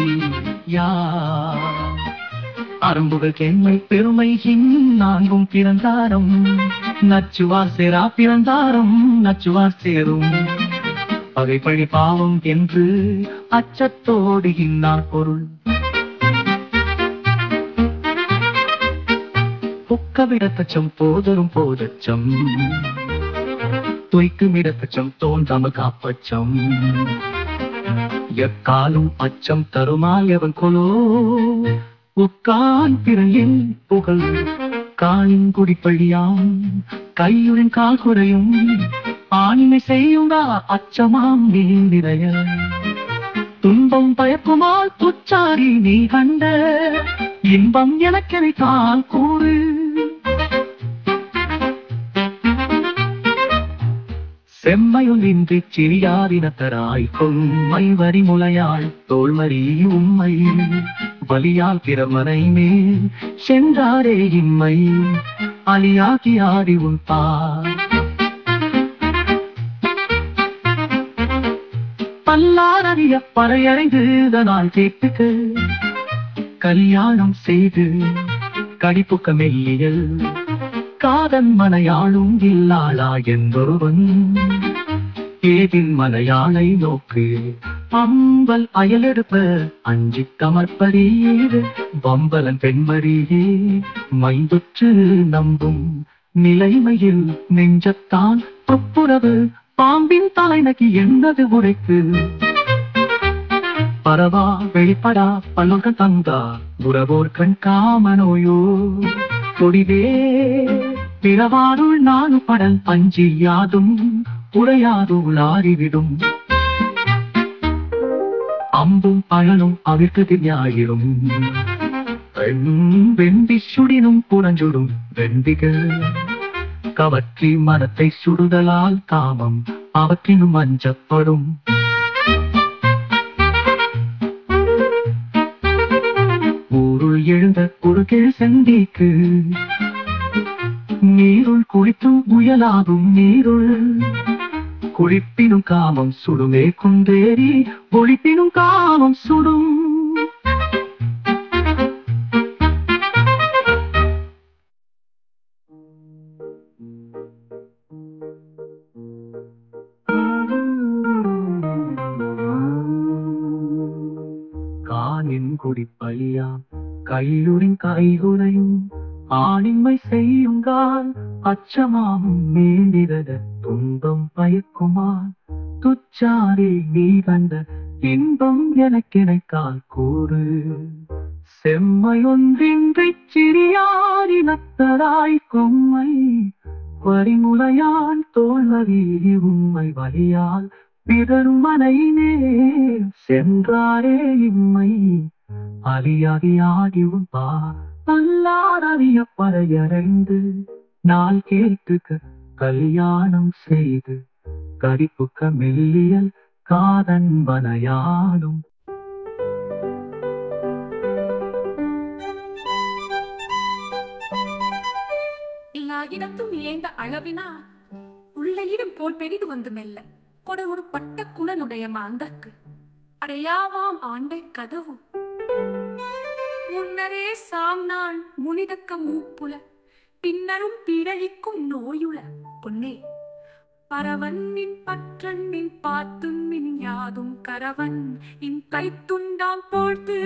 Speaker 5: யார் அரும்புகள் கேண்மை பெருமை நான்கும் பிறந்தாரும் நச்சுவார் சேரா பிறந்தாரும் நச்சுவார் சேரும் பகை பழி பாவம் என்று அச்சத்தோடு இன்னார் பொருள் புக்கவிடத்தச்சம் போதரும் போதச்சம் துய்க்குமிடத்தச்சம் தோன்றாம காப்பச்சம் எக்காலும் அச்சம் தருமால் எவன் கொலோ உக்கான் பிறையின் புகழ் காயின் குடிப்பழியாம் கையுடன் கால் குறையும் ஆணிமை செய்யுங்கா அச்சமாம் நீ நிறைய துன்பம் பயக்குமால் துச்சாரி நீ கண்ட இன்பம் எனக்கெனைத்தான் கூறு செம்மையுள் இன்றி சிறியாரினத்தராய் கொம்மை வரிமுலையாள் தோல்மறி உம்மை வலியால் பிறமனை மேல் சென்றாரே இம்மை அலியாகி ஆடி உள்பார் பல்லாரறிய பறையறைந்துதனால் கேட்டுக்கு கல்யாணம் செய்து கடிப்புக்க மெல்லியல் காதன் மனையாளும் இல்லாளா என்பொருவன் ஏதின் மனையாளை நோக்கு அம்பல் அயலெடுப்ப அஞ்சி கமர்ப்பரீர் பம்பலன் பெண்மரியே மைந்துற்று நம்பும் நிலைமையில் நெஞ்சத்தான் ஒப்புரவு பாம்பின் தலைநகி என்னது உரைக்கு பரவா வெளிப்படா பல்லுக தந்தா உறவோர் கண் காமனோயோ கொடிவே பிறவாருள் நானு படல் அஞ்சி யாதும் உரையாதுள் ஆறிவிடும் அம்பும் பழனும் அவிர்க்கு ஞாயிறும் வெண்டி சுடினும் புறஞ்சுடும் வெண்டிகள் கவற்றி மனத்தை சுடுதலால் காமம் அவற்றினும் அஞ்சப்படும் ஊருள் எழுந்த குறுகில் செந்திக்கு நீருள் குளித்தும் முயலாகும் நீருள் குளிப்பினும் காமம் சுடுமே குந்தேரி ஒளிப்பினும் காமம் சுடும் காணின் குடிப்பழியா கையுடன் கைகுறையும் ஆணின்மை செய்யுங்கால் அச்சமாகும் மேலிரத துன்பம் பயக்குமால் துச்சாரி நீ கண்ட இன்பம் எனக்கெனைக்கால் கூறு செம்மையொன்றின்றி சிறியாரினத்தராய் கொம்மை வரிமுலையால் தோல்வரி உம்மை வலியால் பிறரும் மனையினே சென்றாரே இம்மை அலியாகி ஆகி உன்பா அல்லாரறிய பறையறைந்து நாள் கேட்டுக்க கல்யாணம் செய்து கடிப்புக்க மெல்லியல் காதன் வனையாடும்
Speaker 4: இல்லாகிடத்தும் ஏந்த அளவினா உள்ளிடும் போல் பெரிது வந்து மெல்ல கொடு ஒரு பட்ட குணனுடைய மாந்தற்கு அடையாவாம் ஆண்டை கதவு முன்னரே சாம்நாள் முனிதக்க மூப்புல பின்னரும் பீடழிக்கும் நோயுள பொன்னே பரவன் நின் பற்றன் நின் பாத்தும் மின் யாதும் கரவன் இன் கைத்துண்டாம் போழ்த்து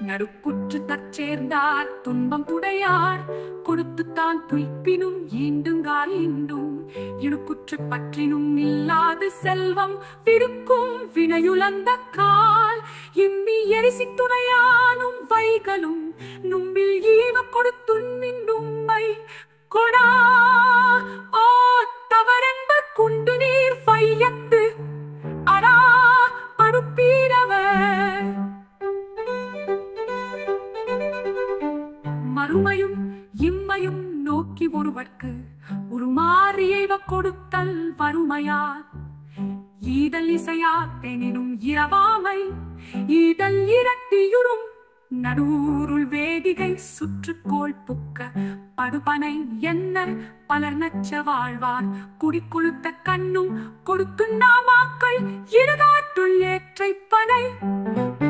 Speaker 4: நடுக்குற்று தற்சேர்ந்தார் துன்பம் புடையார் கொடுத்துத்தான் துய்ப்பினும் ஈண்டுங்கால் ஈண்டும் இடுக்குற்று பற்றினும் இல்லாது செல்வம் விடுக்கும் வினையுலந்த கால் இம்மி எரிசி துணையானும் வைகளும் நும்பில் ஈவ கொடுத்துண்மின் உம்மை கொடா ஓ தவறென்ப குண்டு நீர் வையத்து அடா படுப்பீரவர் மறுமையும் இம்மையும் நோக்கி ஒருவர்க்கு உருமாறியைவ கொடுத்தல் வறுமையார் ஈதல் இசையாத்தெனினும் இரவாமை ஈதல் இரட்டியுறும் நடுவுருள் வேதிகை சுற்றுக்கோள் புக்க படுபனை என்ன பலர் நச்ச வாழ்வார் குடிக்குழுத்த கண்ணும் கொடுக்கு நாமாக்கள் இருநாட்டுள் ஏற்றைப்பனை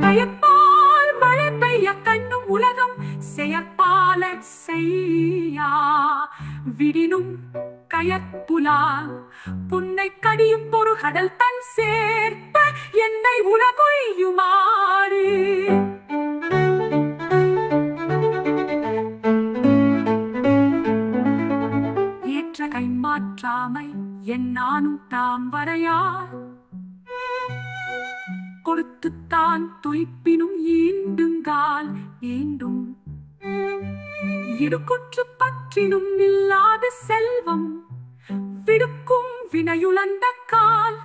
Speaker 4: பயப்பால் மழை பெய்ய கண்ணும் உலகம் செயற்பால செய்யா விடினும் கயற்புலால் புன்னை கடியும் பொரு கடல் தன் சேர்ப்ப என்னை உலகொய்யுமாறு ஏற்ற கை மாற்றாமை என் நானும் தாம் வரையார் கொடுத்துத்தான் துய்ப்பினும் ஈண்டுங்கால் ஏண்டும் இடுகுற்று பற்றினும் இல்லாத செல்வம் விடுக்கும் வினையுளந்த கால்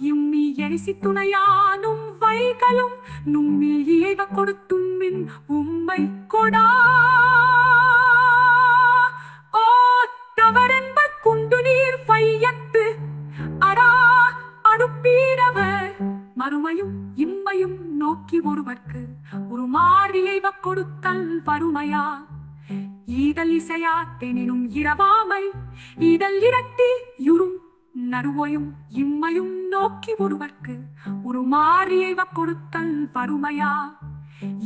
Speaker 4: இம்மி எரிசி துணையானும் வைகளும் நும்மி ஏவ கொடுத்தும்மின் உம்மை கொடா ஓ தவறென்ப குண்டு நீர் வையத்து அரா அடுப்பீரவர் மறுமையும் இம்மையும் நோக்கி ஒருவர்க்கு ஒரு மாறியை கொடுத்தல் வறுமையா ஈதல் இசையாத்தெனினும் இரவாமை ஈதல் இரட்டியுறும் நடுவோயும் இம்மையும் நோக்கி ஒருவர்க்கு ஒரு மாறியை கொடுத்தல் வறுமையா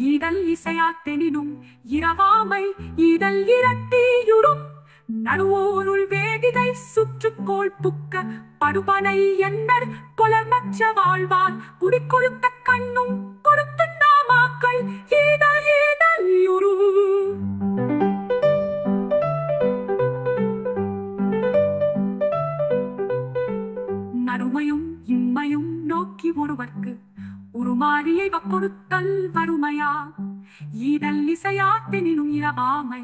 Speaker 4: ஈதல் இசையாத்தெனினும் இரவாமை ஈதல் இரட்டியுறும் நடுவோருள் வேதிகை சுற்றுக்கோள் புக்க படுபனை என்னர் கொலர் நச்ச வாழ்வார் குடிக்கொழுத்த கண்ணும் கொடுத்து நாமாக்கள் ஈதல் ஈதல் யுரு நடுமையும் இம்மையும் நோக்கி ஒருவர்க்கு உருமாறியை கொடுத்தல் வறுமையா ஈதல் இசையாத்தெனினும் இரவாமை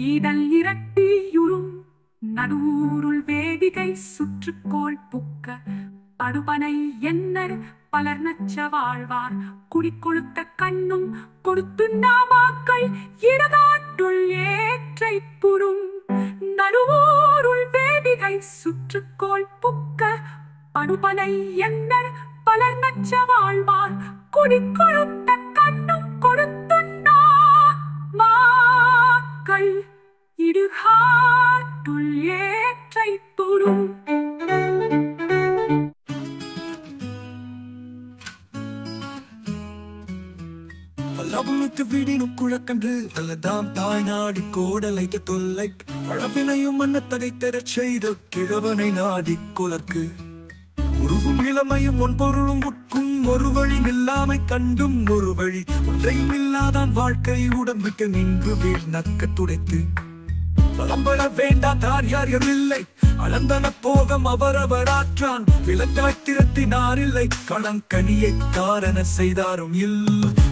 Speaker 4: ஈதல் இரட்டியுறும் நடுவுருள் வேதிகை சுற்றுக்கோள் புக்க படுபனை என்னர் பலர் நச்ச வாழ்வார் குடிக்கொழுத்த கண்ணும் கொடுத்து நாமாக்கள் இருநாட்டுள் ஏற்றை புறும் நடுவோருள் வேதிகை சுற்றுக்கோள் புக்க படுபனை என்னர் பலர் நச்ச வாழ்வார் குடிக்கொழுத்த கண்ணும் கொடுத்து நாமாக்கள் இடுகாட்டுள் ஏற்றை புறும்
Speaker 2: பல்லவனுக்கு விடினும் குழக்கன்று தலதாம் தாய்நாடி கோடலைக்கு தொல்லை பழவினையும் மன்னத்தகை தெரச் செய்த கிழவனை நாடி குலர்க்கு உருவும் இளமையும் ஒன்பொருளும் உட்கும் ஒரு வழி நில்லாமை கண்டும் ஒரு வழி ஒன்றையும் இல்லாதான் வாழ்க்கை உடம்புக்கு நின்று வீழ் நக்க துடைத்து பலம்பட வேண்டா தார் யார் இல்லை அளந்தன போகம் அவரவராற்றான் விளக்காய் திறத்தினாரில்லை களங்கனியை காரண செய்தாரும் இல்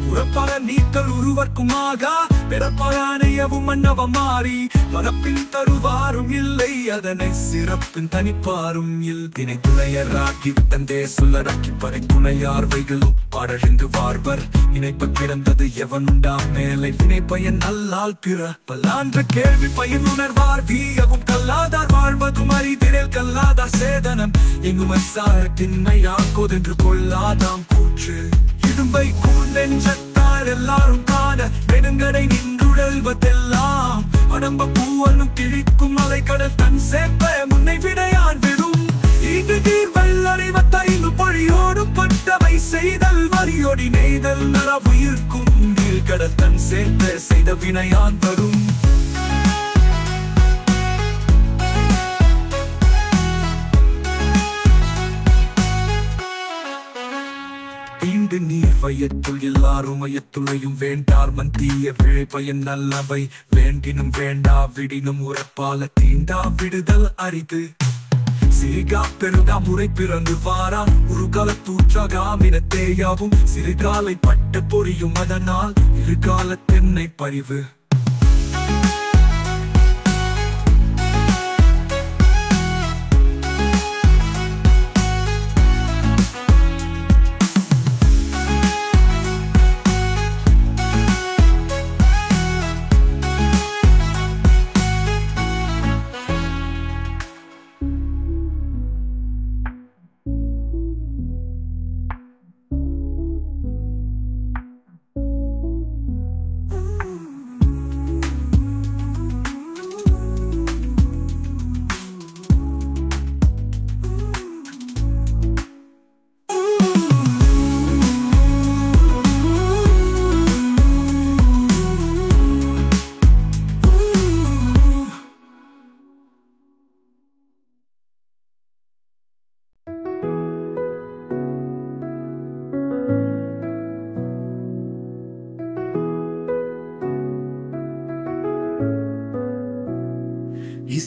Speaker 2: உறப்பாக நீத்தல் உருவர்க்குமாக பிறப்பானையவும் மன்னவம் மாறி பரப்பின் தருவாரும் இல்லை அதனை சிறப்பின் தனிப்பாரும் இல் தினை துணையராக்கி தந்தே சொல்லராக்கி பறை துணையார் வைகளும் பாடழிந்து வார்வர் இணைப்ப கிடந்தது எவனுண்டாம் மேலை வினை பயன் நல்லால் பிற பல்லான்ற கேள்வி பயன் உணர்வார் வீயவும் கல்லாதார் வாழ்வதும் அறிதிரேல் கல்லாதார் சேதனம் எங்கும் சாரத்தின்மையாக்கோதென்று கொள்ளாதாம் கூற்று இடும்பை கூர்நெஞ்சத்தார் எல்லாரும் காண நெடுங்கடை நின்றுழல்வதெல்லாம் அடம்ப பூவனும் கிழிக்கும் மலை கடல் தன் சேர்ப்ப முன்னை விடையான் விடும் இங்கு நீர் வல்லறிவத்தைந்து பொழியோடும் பட்டவை செய்தல் வரியோடி நெய்தல் நரவுயிர்க்கும் நீள் கடல் தன் சேர்ப்ப செய்த வினையான் வரும் நீர் வையத்துள் எல்லாரும் மையத்துளையும் வேண்டார் மந்திய விழை பயன் நல்லவை வேண்டினும் வேண்டா விடினும் உறப்பால தீண்டா விடுதல் அரிது சிறுகா பெருகா முறை பிறந்து வாரான் உருகால தூற்றாகாமினத்தேயாவும் சிறுகாலை பட்ட பொறியும் அதனால் இருகால தென்னை பறிவு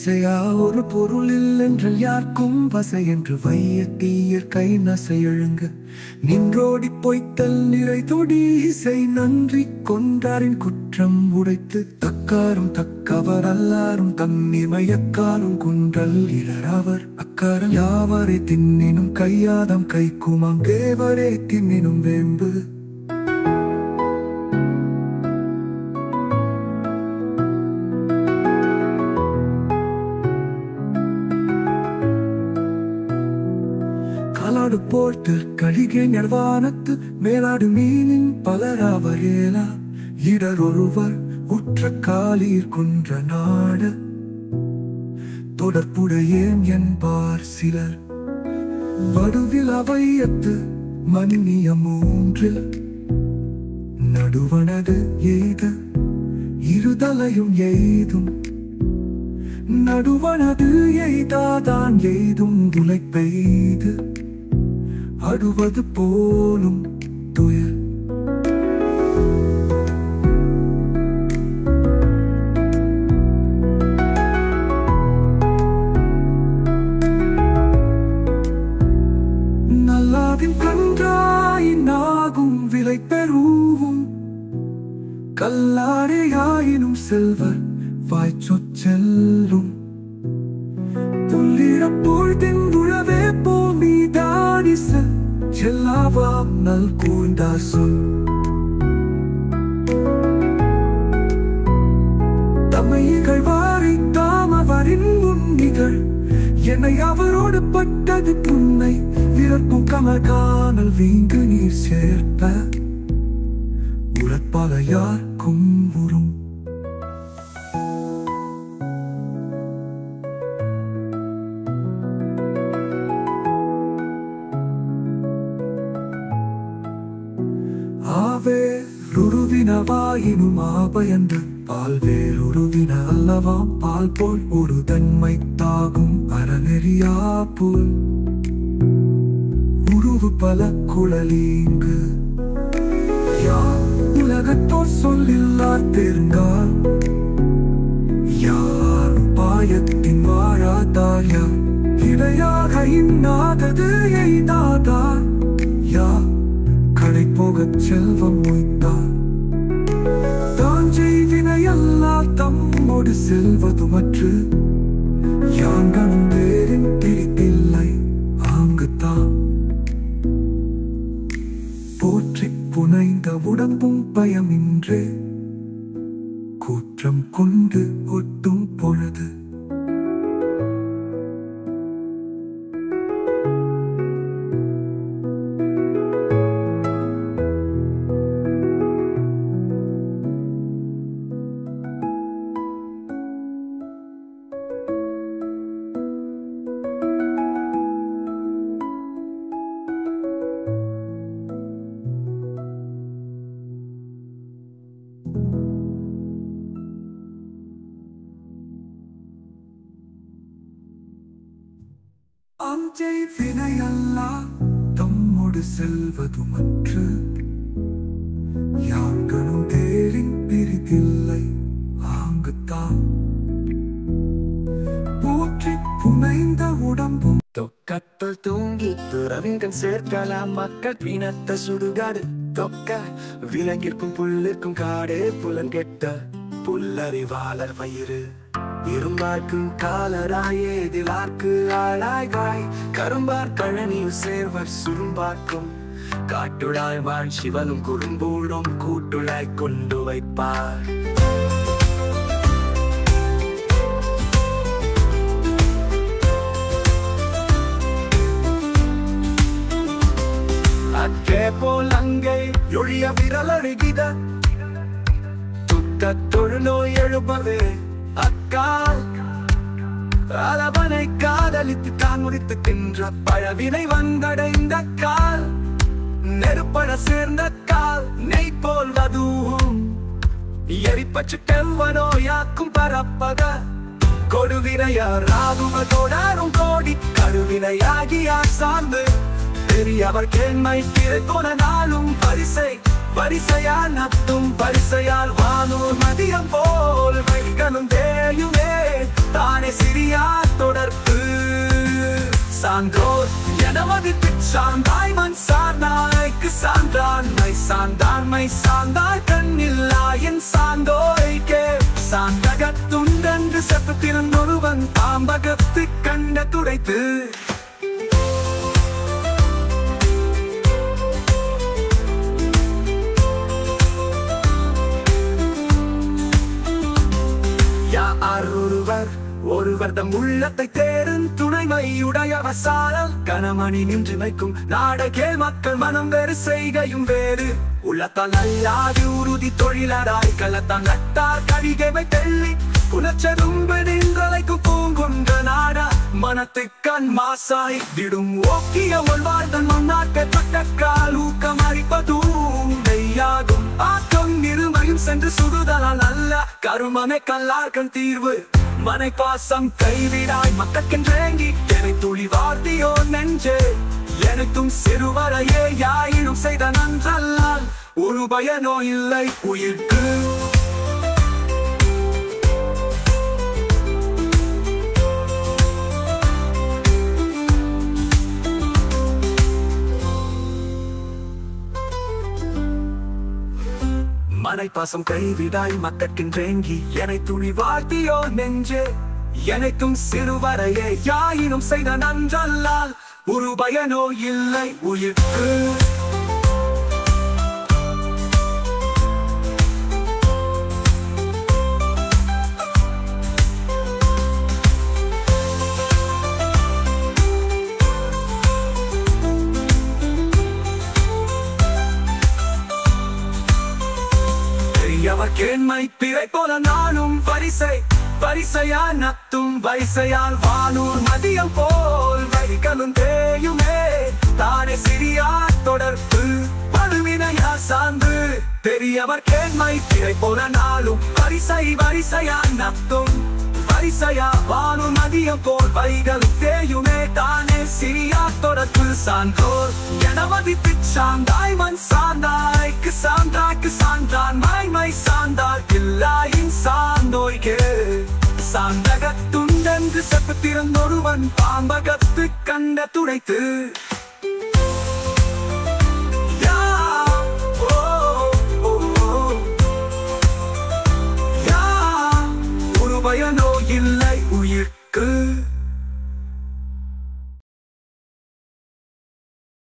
Speaker 3: இசையா ஒரு பொருளில் என்றால் யாருக்கும் வசை என்று வையத்தீயர் கை நசை எழுங்க நின்றோடி பொய்த்தல் நிறை தொடி இசை நன்றி கொண்டாரின் குற்றம் உடைத்து தக்காரும் தக்கவர் அல்லாரும் தன்னிமயக்காரும் குன்றல் இரவர் அக்காரம் யாவரை தின்னினும் கையாதம் கைக்குமாம் தேவரே தின்னினும் வேம்பு காலாடு போர்த்து கழிகை நர்வானத்து மேலாடு மீனின் பலராவரேலா இடர் ஒருவர் உற்ற காலீர் குன்ற நாடு தொடர்புடையேன் என்பார் சிலர் வடுவில் அவையத்து மன்னிய மூன்றில் நடுவனது எய்து இருதலையும் எய்தும் நடுவனது எய்தாதான் எய்தும் துளை பெய்து அடுவது போலும் துயர் நல்லாவின் கன்றாயினாகும் விலை பெறுவும் கல்லாடையாயினும் செல்வர் வாய்ச்சொச்செல்லும் புள்ளிட பொழுதின் உழவே போமி தானிச செல்லாவாம் நல் கூண்டாசும் தம்மைகள் வாரி தாமவரின் முன்னிகள் என்னை அவரோடு பட்டது புன்னை விரப்பும் கமகானல் வீங்கு நீர் சேர்ப்ப உழப்பால யாருக்கும் உறும் ஆவேருருவினவாயினும் ஆபயந்து பால்வேருருவின அல்லவாம் பால் போல் ஒரு தன்மை தாகும் அறநெறியா போல் உருவு பல குழலீங்கு யார் உலகத்தோர் சொல்லில்லார் பெருங்கால் யார் பாயத்தின் வாழாதார் யார் இடையாக இன்னாதது எய்தாதார் யார் கடை போகச் செல்வம் மொய்த்தார் தான் செய்வினையல்லா தம்மோடு செல்வதுமற்று யாங்கனும் வேறின் பிரிப்பில்லை ஆங்குத்தான் போற்றி புனைந்த உடம்பும் பயமின்றே கூற்றம் கொண்டு ஒட்டும் பொழுது அஞ்சை வினையல்லா தம்மோடு செல்வதுமற்று யாங்கனும் தேரின் பிரிதில்லை ஆங்குத்தான் போற்றி புனைந்த உடம்பும்
Speaker 2: தொக்கத்தல் தூங்கி துறவிங்கன் சேர்க்கலாம் மக்கள் பிணத்த சுடுகாடு தொக்க விலங்கிற்கும் புல்லிற்கும் காடே புலன்கெட்ட புல்லறிவாளர் வயிறு இரும்பார்க்கும் காலராயேதிலார்க்கு ஆளாய்காய் கரும்பார் கழனியில் சேர்வர் சுரும்பார்க்கும் காட்டுழாய் வாழ் சிவனும் குறும்பூடும் கூட்டுழாய் கொண்டு வைப்பார் அக்கே போல் அங்கை ஒழிய விரல் அழுகித துக்க தொழுநோய் எழுபவே அக்கால் அளவனை காதலித்து தான் முடித்து தின்ற பழவினை வந்தடைந்த கால் நெருப்பட சேர்ந்த கால் நெய் போல் வதூவும் எரிப்பச்சு கெல்வனோயாக்கும் பரப்பத கொடுவினையார் ராகுவதோடாரும் கோடி கருவினையாகியார் சார்ந்து பெரியவர் கேள்மை கிரை கொன நாளும் பரிசை
Speaker 3: வரிசையால் நத்தும் வரிசையால் வானூர் மதியம் போல் வைக்கணும் தேயுமே தானே சிறியா தொடர்பு சான்றோர் எனமதி சார்ந்தாய் மண் சார்ந்தாய்க்கு சான்றாண்மை சார்ந்தாண்மை சார்ந்தாய் கண்ணில்லாயின் சார்ந்தோய்க்கே சாந்தகத்துண்டென்று செப்பத்திறந்தொருவன் பாம்பகத்து கண்ட துடைத்து ஒருவர் தம் உள்ளத்தை தேரும் துணைமையுடையவர் சாரல் கணமணி நின்று வைக்கும் நாடகே மக்கள் மனம் வேறு செய்கையும் வேறு உள்ளத்தால் நல்லாது உறுதி தொழிலராய் கலத்தான் நட்டார் கவிகைமை தெள்ளி புனச்செரும்பெடிங்களைக்கு பூங்குன்ற நாட மனத்துக்கண் மாசாய் விடும் ஓக்கிய ஒல்வாழ்தன் மன்னாட்டை பட்டக்கால் ஊக்கம் அளிப்பதும் நெய்யாகும் ஆக்கம் இருமையும் சென்று சுடுதலால் அல்ல கருமமே கல்லார்கண் தீர்வு மனை பாசம் கைவிடாய் மக்கென்றேங்கி எனை துளி வார்த்தியோ நெஞ்சே எனக்கும் சிறுவரையே யாயினும் செய்த நன்றல்லால் ஒரு பயனோ இல்லை உயிர்க்கு மனை பாசம் கைவிடாய் மக்கென்றேங்கி எனை துணி வார்த்தியோ நெஞ்சே எனக்கும் சிறுவரையே யாயினும் செய்த நன்றல்லால் ஒரு பயனோ இல்லை உயிர்க்கு கேண்மை பிறை போல நானும் வரிசையால் நத்தும் வரிசையால் வானூர் மதியம் போல் வைக்கணும் தேயுமே தானே சிறியா தொடர்பு பழுவினையா சார்ந்து பெரியவர் கேண்மை பிறை போல நாளும் வரிசையால் நத்தும் வரிசையா வானூர் மதியம் போல் வைகளும் தேயுமே தானே சிறியா தொடர்பு சான்றோர் எனமதி சார்ந்தாய் மண் சார்ந்தாய்க்கு சார்ந்தாய்க்கு சான்றான் மை சார்ந்தார் இல்லாயின் சார்ந்தோய்கே சாந்தகத்துண்டென்று செப்பத்திறந்தொருவன் பாம்பகத்து கண்ட துடைத்து